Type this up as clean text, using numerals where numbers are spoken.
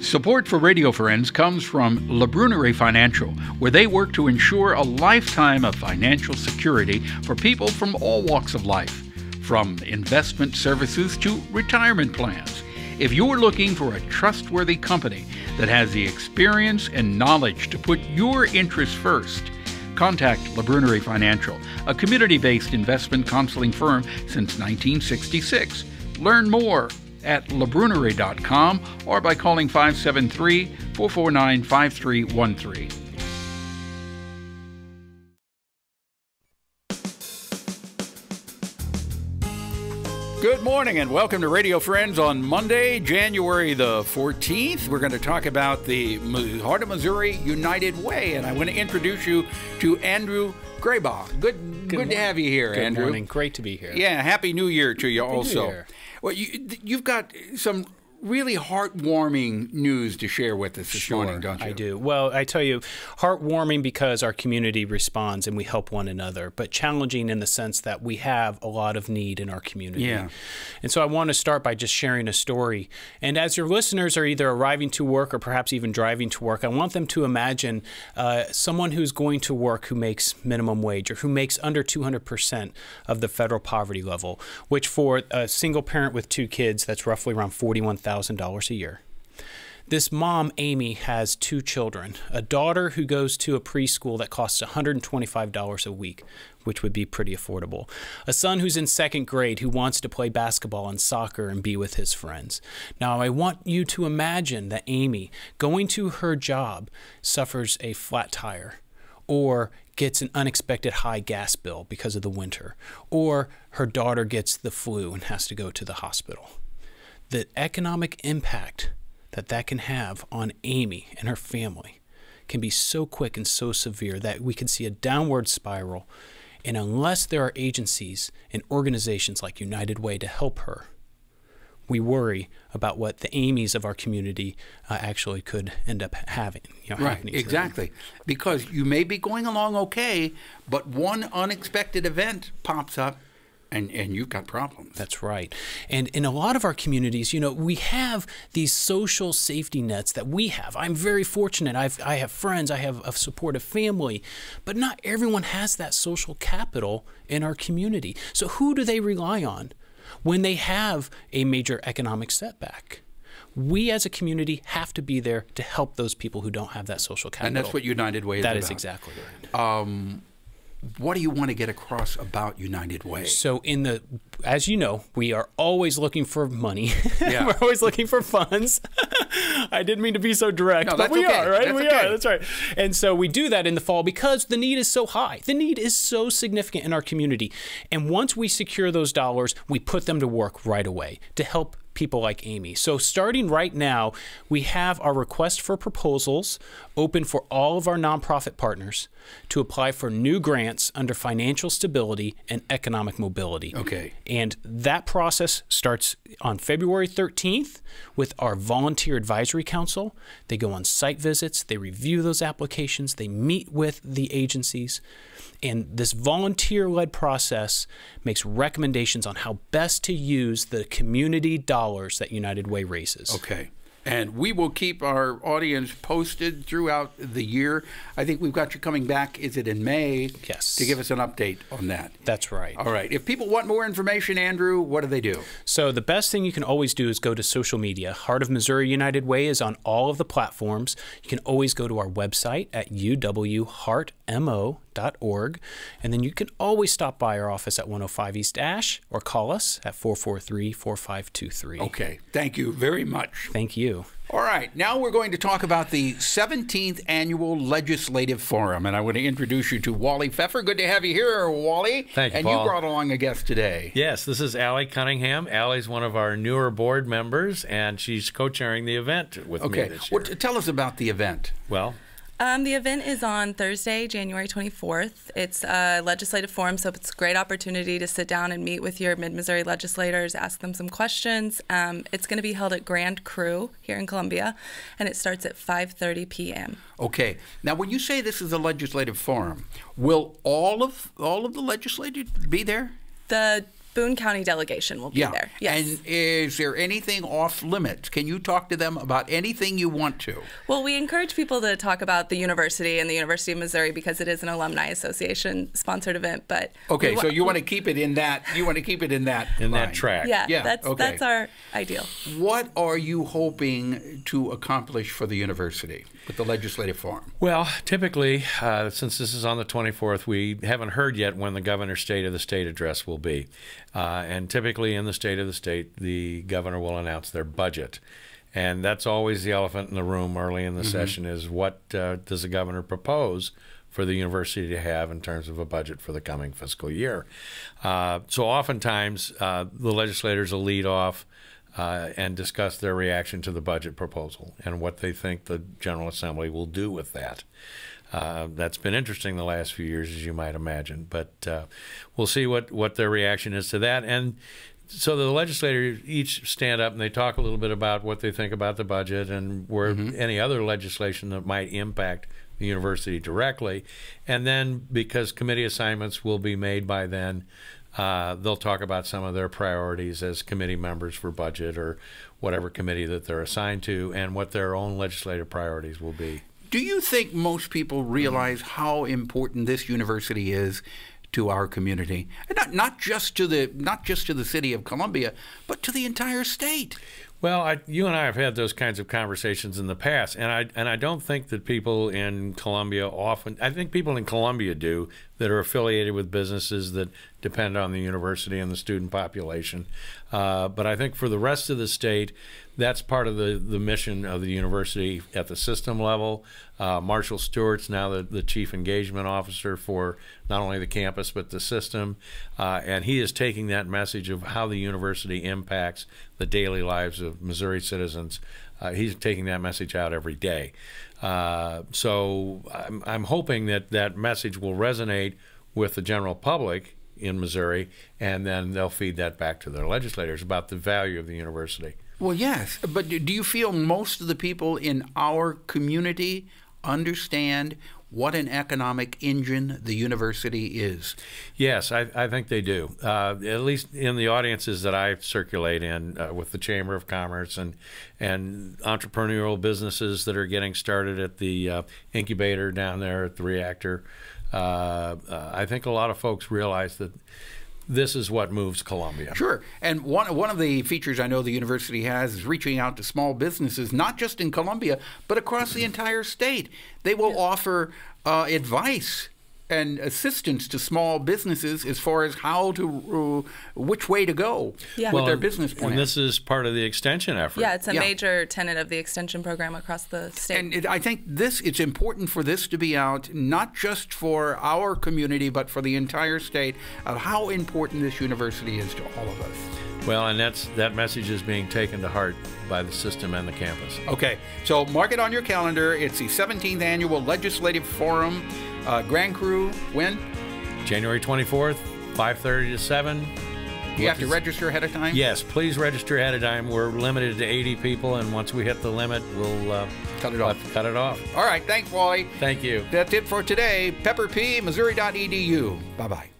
Support for Radio Friends comes from La Brunerie Financial, where they work to ensure a lifetime of financial security for people from all walks of life, from investment services to retirement plans. If you're looking for a trustworthy company that has the experience and knowledge to put your interests first, contact La Brunerie Financial, a community-based investment counseling firm since 1966. Learn more at labrunerie.com or by calling 573-449-5313. Good morning and welcome to Radio Friends on Monday, January the 14th. We're going to talk about the Heart of Missouri United Way, and I want to introduce you to Andrew Grabau. Good to have you here, Andrew. Good morning. Great to be here. Yeah, Happy New Year to you also. New Year. Well, you've got some really heartwarming news to share with us this morning, don't you? I do. Well, I tell you, heartwarming because our community responds and we help one another, but challenging in the sense that we have a lot of need in our community. Yeah. And so I want to start by just sharing a story. And as your listeners are either arriving to work or perhaps even driving to work, I want them to imagine someone who's going to work who makes minimum wage or who makes under 200% of the federal poverty level, which for a single parent with 2 kids, that's roughly around $41,000 a year. This mom, Amy, has 2 children, a daughter who goes to a preschool that costs $125 a week, which would be pretty affordable, a son who's in 2nd grade who wants to play basketball and soccer and be with his friends. Now, I want you to imagine that Amy, going to her job, suffers a flat tire, or gets an unexpected high gas bill because of the winter, or her daughter gets the flu and has to go to the hospital. The economic impact that can have on Amy and her family can be so quick and so severe that we can see a downward spiral. And unless there are agencies and organizations like United Way to help her, we worry about what the Amy's of our community actually could end up having. Right, exactly. Because you may be going along okay, but one unexpected event pops up, and you've got problems. That's right. And in a lot of our communities, we have these social safety nets that we have. I'm very fortunate. I have friends. I have a supportive family. But not everyone has that social capital in our community. So who do they rely on when they have a major economic setback? We as a community have to be there to help those people who don't have that social capital. And that's what United Way is about. That is exactly right. What do you want to get across about United Way? So as you know, we are always looking for money. Yeah. We're always looking for funds. I didn't mean to be so direct, no, but we are, right? We are. That's right. And so we do that in the fall because the need is so high. The need is so significant in our community. And once we secure those dollars, we put them to work right away to help people like Amy. So starting right now, we have our request for proposals open for all of our nonprofit partners to apply for new grants under financial stability and economic mobility. Okay. And that process starts on February 13th with our Volunteer Advisory Council. They go on site visits, they review those applications, they meet with the agencies. And this volunteer-led process makes recommendations on how best to use the community dollars that United Way raises. Okay. And we will keep our audience posted throughout the year. I think we've got you coming back, is it in May? Yes. To give us an update on that. That's right. All right. If people want more information, Andrew, what do they do? So the best thing you can always do is go to social media. Heart of Missouri United Way is on all of the platforms. You can always go to our website at uwheartmo.org. And then you can always stop by our office at 105 East Ash or call us at 443-4523. Okay. Thank you very much. Thank you. All right, now we're going to talk about the 17th Annual Legislative Forum, and I want to introduce you to Wally Pfeffer. Good to have you here, Wally. Thank you, and Paul. You brought along a guest today. Yes, this is Cunningham. Allie's one of our newer board members, and she's co-chairing the event with me this year. Well, tell us about the event. Well, The event is on Thursday, January 24th. It's a legislative forum, so it's a great opportunity to sit down and meet with your Mid-Missouri legislators, ask them some questions. It's going to be held at Grand Cru here in Columbia, and it starts at 5:30 p.m. Okay. Now, when you say this is a legislative forum, will all of the legislators be there? The Boone County delegation will be there. Yes. And is there anything off limits? Can you talk to them about anything you want to? Well, we encourage people to talk about the university and the University of Missouri because it is an alumni association sponsored event. But okay, so you want to keep it in that. You want to keep it in that track. Yeah. That's our ideal. What are you hoping to accomplish for the university with the Legislative Forum? Well, typically, since this is on the 24th, we haven't heard yet when the governor's State of the State address will be. And typically in the State of the State, the governor will announce their budget. And that's always the elephant in the room early in the session is what does the governor propose for the university to have in terms of a budget for the coming fiscal year. So oftentimes, the legislators will lead off and discuss their reaction to the budget proposal and what they think the General Assembly will do with that. That's been interesting the last few years, as you might imagine, but we'll see what their reaction is to that. And so the legislators each stand up and they talk a little bit about what they think about the budget and where any other legislation that might impact the university directly. And then, because committee assignments will be made by then, they'll talk about some of their priorities as committee members for budget or whatever committee that they're assigned to and what their own legislative priorities will be. Do you think most people realize how important this university is to our community, and not just to the city of Columbia, but to the entire state? Well, you and I have had those kinds of conversations in the past, and I don't think that people in Columbia often. I think people in Columbia do that are affiliated with businesses that depend on the university and the student population. But I think for the rest of the state, that's part of the mission of the university at the system level. Marshall Stewart's now the Chief Engagement Officer for not only the campus but the system, and he is taking that message of how the university impacts the daily lives of Missouri citizens. He's taking that message out every day. So I'm hoping that message will resonate with the general public in Missouri, and then they'll feed that back to their legislators about the value of the university. Well, yes, but do you feel most of the people in our community understand what an economic engine the university is? Yes, I think they do. At least in the audiences that I circulate in with the Chamber of Commerce and entrepreneurial businesses that are getting started at the incubator down there at the reactor, I think a lot of folks realize that this is what moves Columbia. Sure. And one of the features I know the university has is reaching out to small businesses, not just in Columbia, but across the entire state. They will offer advice and assistance to small businesses as far as how to, which way to go with their business plan. And this is part of the extension effort. Yeah, it's a major tenet of the extension program across the state. And I think it's important for this to be out, not just for our community, but for the entire state, of how important this university is to all of us. Well, and that message is being taken to heart by the system and the campus. Okay, so mark it on your calendar. It's the 17th Annual Legislative Forum. Grand Cru, when? January 24th, 5:30 to 7. You have to register ahead of time? Yes, please register ahead of time. We're limited to 80 people, and once we hit the limit, we'll cut it off. Cut it off. All right, thanks, Wally. Thank you. That's it for today. Pepper P, Missouri.edu. Bye-bye.